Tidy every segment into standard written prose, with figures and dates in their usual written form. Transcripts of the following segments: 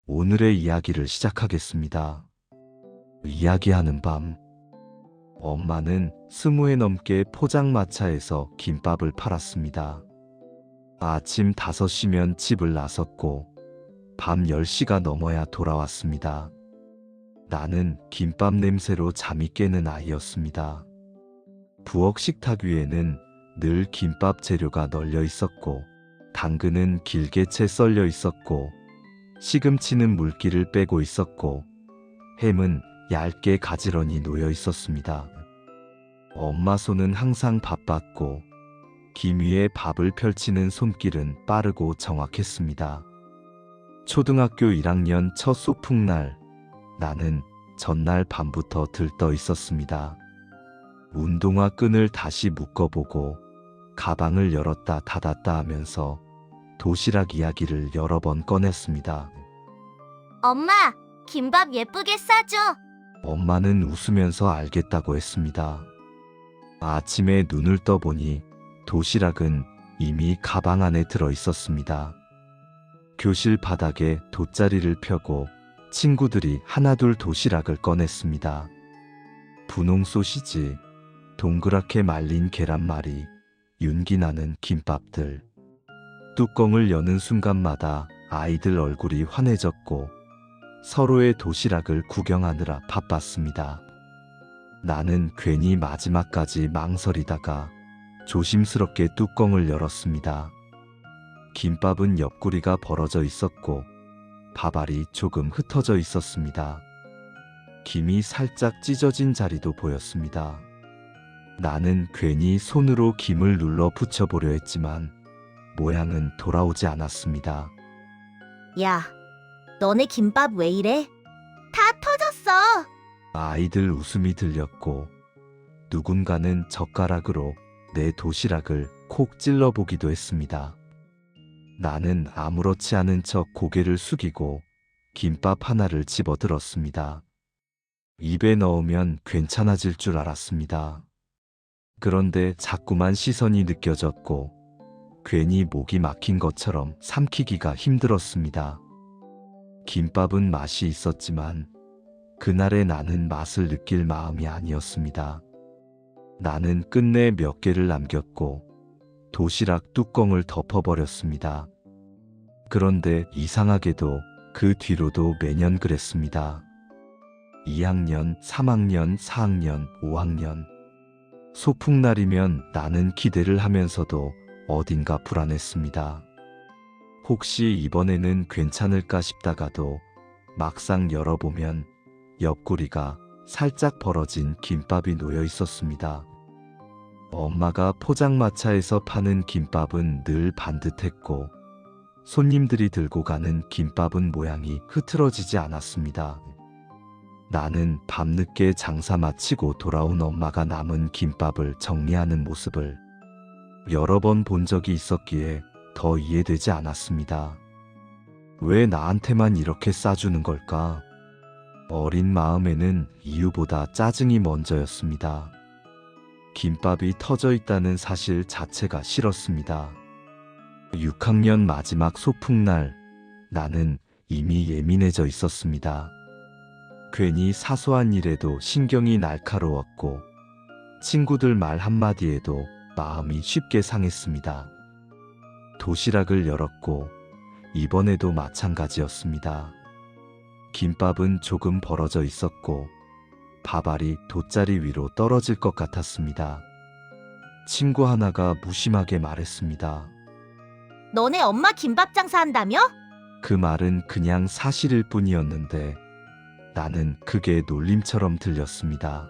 오늘의 이야기를 시작하겠습니다. 이야기하는 밤. 엄마는 20회 넘게 포장마차에서 김밥을 팔았습니다. 아침 5시면 집을 나섰고 밤 10시가 넘어야 돌아왔습니다. 나는 김밥 냄새로 잠이 깨는 아이였습니다. 부엌 식탁 위에는 늘 김밥 재료가 널려 있었고, 당근은 길게 채 썰려 있었고, 시금치는 물기를 빼고 있었고, 햄은 얇게 가지런히 놓여 있었습니다. 엄마 손은 항상 바빴고, 김 위에 밥을 펼치는 손길은 빠르고 정확했습니다. 초등학교 1학년 첫 소풍날, 나는 전날 밤부터 들떠 있었습니다. 운동화 끈을 다시 묶어보고 가방을 열었다 닫았다 하면서 도시락 이야기를 여러 번 꺼냈습니다. 엄마, 김밥 예쁘게 싸줘. 엄마는 웃으면서 알겠다고 했습니다. 아침에 눈을 떠보니 도시락은 이미 가방 안에 들어 있었습니다. 교실 바닥에 돗자리를 펴고 친구들이 하나둘 도시락을 꺼냈습니다. 분홍 소시지, 동그랗게 말린 계란말이, 윤기나는 김밥들. 뚜껑을 여는 순간마다 아이들 얼굴이 환해졌고 서로의 도시락을 구경하느라 바빴습니다. 나는 괜히 마지막까지 망설이다가 조심스럽게 뚜껑을 열었습니다. 김밥은 옆구리가 벌어져 있었고 밥알이 조금 흩어져 있었습니다. 김이 살짝 찢어진 자리도 보였습니다. 나는 괜히 손으로 김을 눌러 붙여보려 했지만 모양은 돌아오지 않았습니다. 야, 너네 김밥 왜 이래? 다 터졌어. 아이들 웃음이 들렸고 누군가는 젓가락으로 내 도시락을 콕 찔러보기도 했습니다. 나는 아무렇지 않은 척 고개를 숙이고 김밥 하나를 집어들었습니다. 입에 넣으면 괜찮아질 줄 알았습니다. 그런데 자꾸만 시선이 느껴졌고 괜히 목이 막힌 것처럼 삼키기가 힘들었습니다. 김밥은 맛이 있었지만 그날의 나는 맛을 느낄 마음이 아니었습니다. 나는 끝내 몇 개를 남겼고 도시락 뚜껑을 덮어버렸습니다. 그런데 이상하게도 그 뒤로도 매년 그랬습니다. 2학년, 3학년, 4학년, 5학년. 소풍날이면 나는 기대를 하면서도 어딘가 불안했습니다. 혹시 이번에는 괜찮을까 싶다가도 막상 열어보면 옆구리가 살짝 벌어진 김밥이 놓여 있었습니다. 엄마가 포장마차에서 파는 김밥은 늘 반듯했고 손님들이 들고 가는 김밥은 모양이 흐트러지지 않았습니다. 나는 밤늦게 장사 마치고 돌아온 엄마가 남은 김밥을 정리하는 모습을 여러 번 본 적이 있었기에 더 이해되지 않았습니다. 왜 나한테만 이렇게 싸주는 걸까? 어린 마음에는 이유보다 짜증이 먼저였습니다. 김밥이 터져 있다는 사실 자체가 싫었습니다. 6학년 마지막 소풍날, 나는 이미 예민해져 있었습니다. 괜히 사소한 일에도 신경이 날카로웠고 친구들 말 한마디에도 마음이 쉽게 상했습니다. 도시락을 열었고 이번에도 마찬가지였습니다. 김밥은 조금 벌어져 있었고 밥알이 돗자리 위로 떨어질 것 같았습니다. 친구 하나가 무심하게 말했습니다. 너네 엄마 김밥 장사한다며? 그 말은 그냥 사실일 뿐이었는데 나는 그게 놀림처럼 들렸습니다.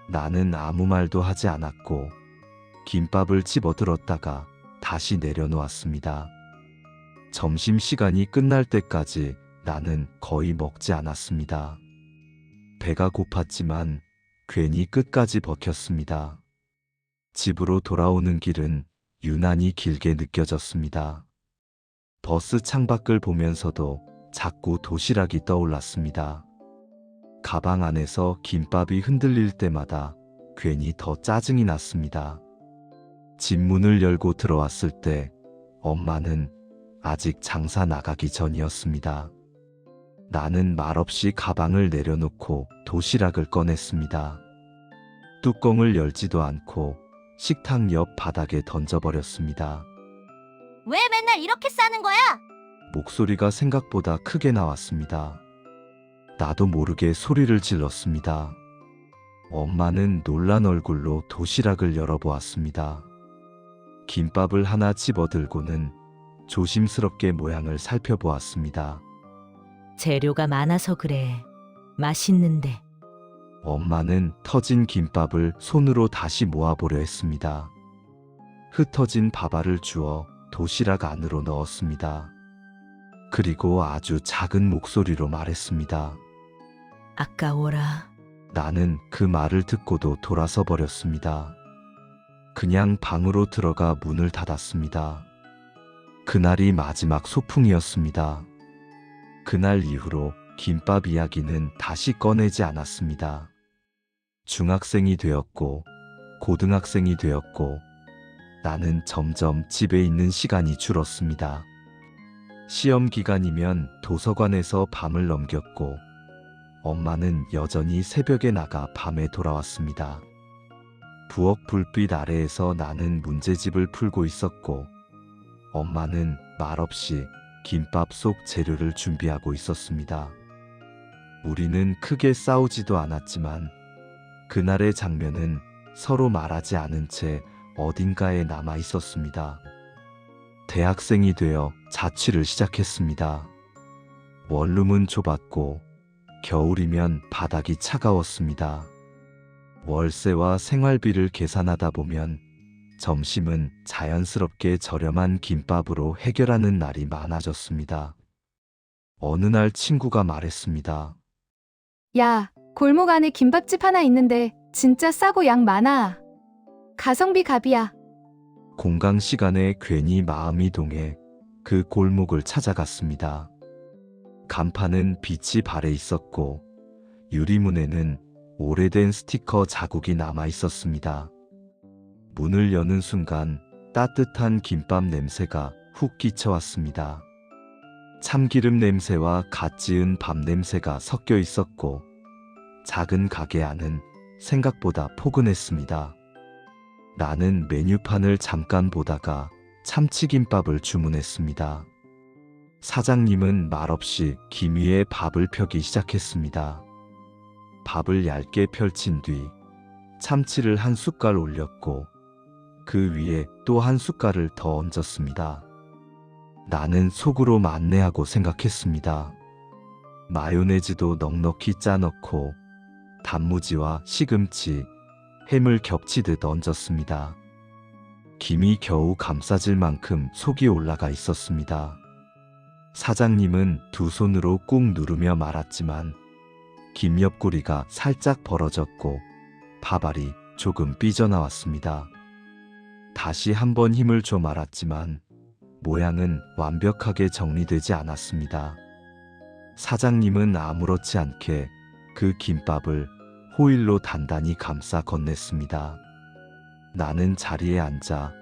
나는 아무 말도 하지 않았고 김밥을 집어들었다가 다시 내려놓았습니다. 점심시간이 끝날 때까지 나는 거의 먹지 않았습니다. 배가 고팠지만 괜히 끝까지 버텼습니다. 집으로 돌아오는 길은 유난히 길게 느껴졌습니다. 버스 창밖을 보면서도 자꾸 도시락이 떠올랐습니다. 가방 안에서 김밥이 흔들릴 때마다 괜히 더 짜증이 났습니다. 집 문을 열고 들어왔을 때 엄마는 아직 장사 나가기 전이었습니다. 나는 말없이 가방을 내려놓고 도시락을 꺼냈습니다. 뚜껑을 열지도 않고 식탁 옆 바닥에 던져버렸습니다. 왜 맨날 이렇게 싸는 거야? 목소리가 생각보다 크게 나왔습니다. 나도 모르게 소리를 질렀습니다. 엄마는 놀란 얼굴로 도시락을 열어보았습니다. 김밥을 하나 집어들고는 조심스럽게 모양을 살펴보았습니다. 재료가 많아서 그래. 맛있는데. 엄마는 터진 김밥을 손으로 다시 모아보려 했습니다. 흩어진 밥알을 주워 도시락 안으로 넣었습니다. 그리고 아주 작은 목소리로 말했습니다. 아까워라. 나는 그 말을 듣고도 돌아서 버렸습니다. 그냥 방으로 들어가 문을 닫았습니다. 그날이 마지막 소풍이었습니다. 그날 이후로 김밥 이야기는 다시 꺼내지 않았습니다. 중학생이 되었고, 고등학생이 되었고, 나는 점점 집에 있는 시간이 줄었습니다. 시험 기간이면 도서관에서 밤을 넘겼고, 엄마는 여전히 새벽에 나가 밤에 돌아왔습니다. 부엌 불빛 아래에서 나는 문제집을 풀고 있었고, 엄마는 말없이 김밥 속 재료를 준비하고 있었습니다. 우리는 크게 싸우지도 않았지만, 그날의 장면은 서로 말하지 않은 채 어딘가에 남아 있었습니다. 대학생이 되어 자취를 시작했습니다. 원룸은 좁았고, 겨울이면 바닥이 차가웠습니다. 월세와 생활비를 계산하다 보면 점심은 자연스럽게 저렴한 김밥으로 해결하는 날이 많아졌습니다. 어느 날 친구가 말했습니다. 야, 골목 안에 김밥집 하나 있는데 진짜 싸고 양 많아. 가성비 갑이야. 공강 시간에 괜히 마음이 동해 그 골목을 찾아갔습니다. 간판은 빛이 발해 있었고 유리문에는 오래된 스티커 자국이 남아 있었습니다. 문을 여는 순간 따뜻한 김밥 냄새가 훅 끼쳐왔습니다. 참기름 냄새와 갓 지은 밥 냄새가 섞여 있었고 작은 가게 안은 생각보다 포근했습니다. 나는 메뉴판을 잠깐 보다가 참치김밥을 주문했습니다. 사장님은 말없이 김 위에 밥을 펴기 시작했습니다. 밥을 얇게 펼친 뒤 참치를 한 숟갈 올렸고 그 위에 또 한 숟갈을 더 얹었습니다. 나는 속으로 만회하고 생각했습니다. 마요네즈도 넉넉히 짜넣고 단무지와 시금치, 햄을 겹치듯 얹었습니다. 김이 겨우 감싸질 만큼 속이 올라가 있었습니다. 사장님은 두 손으로 꾹 누르며 말았지만 김 옆구리가 살짝 벌어졌고 밥알이 조금 삐져나왔습니다. 다시 한번 힘을 줘 말았지만 모양은 완벽하게 정리되지 않았습니다. 사장님은 아무렇지 않게 그 김밥을 호일로 단단히 감싸 건넸습니다. 나는 자리에 앉아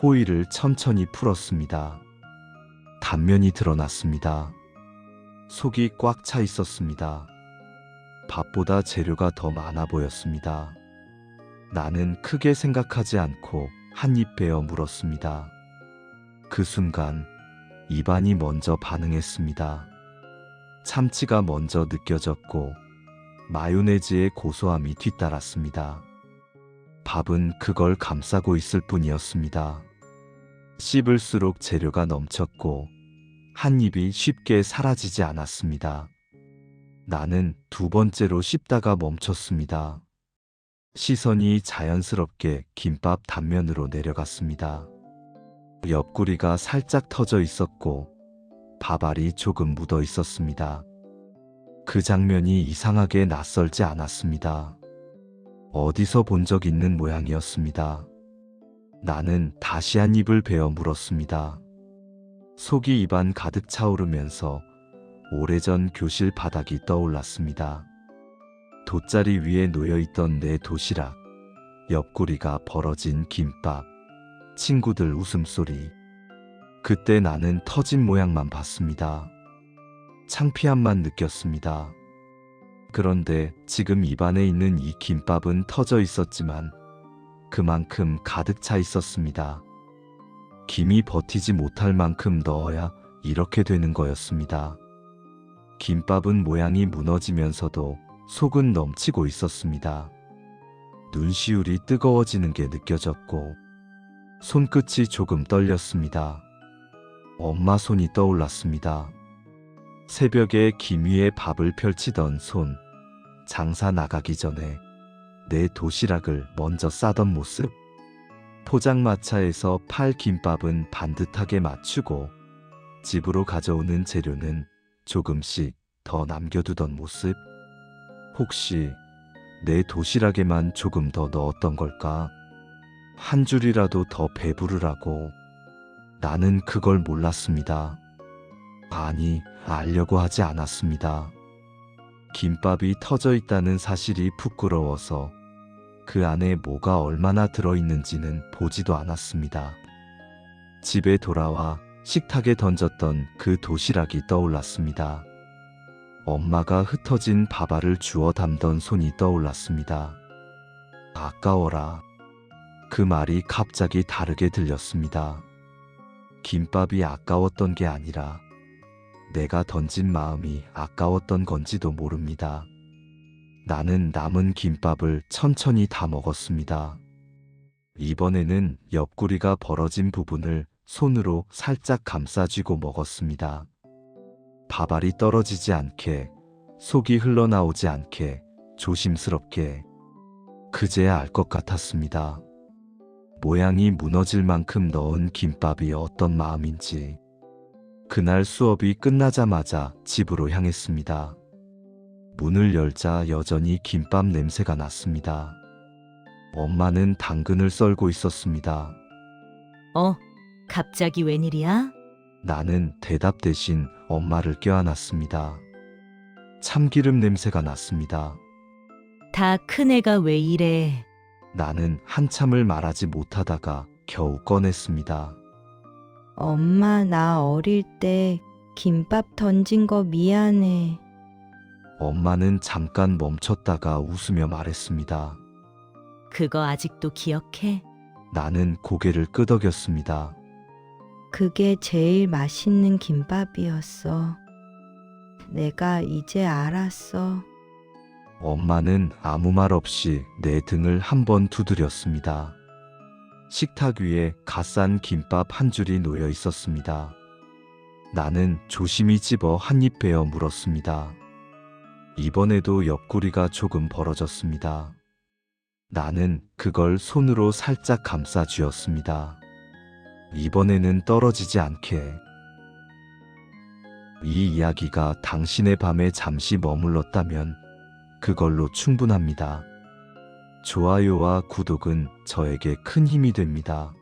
호일을 천천히 풀었습니다. 단면이 드러났습니다. 속이 꽉 차 있었습니다. 밥보다 재료가 더 많아 보였습니다. 나는 크게 생각하지 않고 한 입 베어 물었습니다. 그 순간 입안이 먼저 반응했습니다. 참치가 먼저 느껴졌고 마요네즈의 고소함이 뒤따랐습니다. 밥은 그걸 감싸고 있을 뿐이었습니다. 씹을수록 재료가 넘쳤고 한 입이 쉽게 사라지지 않았습니다. 나는 두 번째로 씹다가 멈췄습니다. 시선이 자연스럽게 김밥 단면으로 내려갔습니다. 옆구리가 살짝 터져 있었고 밥알이 조금 묻어 있었습니다. 그 장면이 이상하게 낯설지 않았습니다. 어디서 본 적 있는 모양이었습니다. 나는 다시 한 입을 베어 물었습니다. 속이 입안 가득 차오르면서 오래전 교실 바닥이 떠올랐습니다. 돗자리 위에 놓여있던 내 도시락, 옆구리가 벌어진 김밥, 친구들 웃음소리. 그때 나는 터진 모양만 봤습니다. 창피함만 느꼈습니다. 그런데 지금 입안에 있는 이 김밥은 터져 있었지만 그만큼 가득 차 있었습니다. 김이 버티지 못할 만큼 넣어야 이렇게 되는 거였습니다. 김밥은 모양이 무너지면서도 속은 넘치고 있었습니다. 눈시울이 뜨거워지는 게 느껴졌고 손끝이 조금 떨렸습니다. 엄마 손이 떠올랐습니다. 새벽에 김 위에 밥을 펼치던 손, 장사 나가기 전에 내 도시락을 먼저 싸던 모습, 포장마차에서 팔 김밥은 반듯하게 맞추고 집으로 가져오는 재료는 조금씩 더 남겨두던 모습, 혹시 내 도시락에만 조금 더 넣었던 걸까? 한 줄이라도 더 배부르라고. 나는 그걸 몰랐습니다. 아니, 알려고 하지 않았습니다. 김밥이 터져 있다는 사실이 부끄러워서 그 안에 뭐가 얼마나 들어있는지는 보지도 않았습니다. 집에 돌아와 식탁에 던졌던 그 도시락이 떠올랐습니다. 엄마가 흩어진 밥알을 주워 담던 손이 떠올랐습니다. 아까워라. 그 말이 갑자기 다르게 들렸습니다. 김밥이 아까웠던 게 아니라 내가 던진 마음이 아까웠던 건지도 모릅니다. 나는 남은 김밥을 천천히 다 먹었습니다. 이번에는 옆구리가 벌어진 부분을 손으로 살짝 감싸쥐고 먹었습니다. 밥알이 떨어지지 않게, 속이 흘러나오지 않게 조심스럽게. 그제야 알 것 같았습니다. 모양이 무너질 만큼 넣은 김밥이 어떤 마음인지. 그날 수업이 끝나자마자 집으로 향했습니다. 문을 열자 여전히 김밥 냄새가 났습니다. 엄마는 당근을 썰고 있었습니다. 갑자기 웬일이야? 나는 대답 대신 엄마를 껴안았습니다. 참기름 냄새가 났습니다. 다 큰애가 왜 이래? 나는 한참을 말하지 못하다가 겨우 꺼냈습니다. 엄마, 나 어릴 때 김밥 던진 거 미안해. 엄마는 잠깐 멈췄다가 웃으며 말했습니다. 그거 아직도 기억해? 나는 고개를 끄덕였습니다. 그게 제일 맛있는 김밥이었어. 내가 이제 알았어. 엄마는 아무 말 없이 내 등을 한번 두드렸습니다. 식탁 위에 갓 싼 김밥 한 줄이 놓여 있었습니다. 나는 조심히 집어 한 입 베어 물었습니다. 이번에도 옆구리가 조금 벌어졌습니다. 나는 그걸 손으로 살짝 감싸 쥐었습니다. 이번에는 떨어지지 않게. 이 이야기가 당신의 밤에 잠시 머물렀다면 그걸로 충분합니다. 좋아요와 구독은 저에게 큰 힘이 됩니다.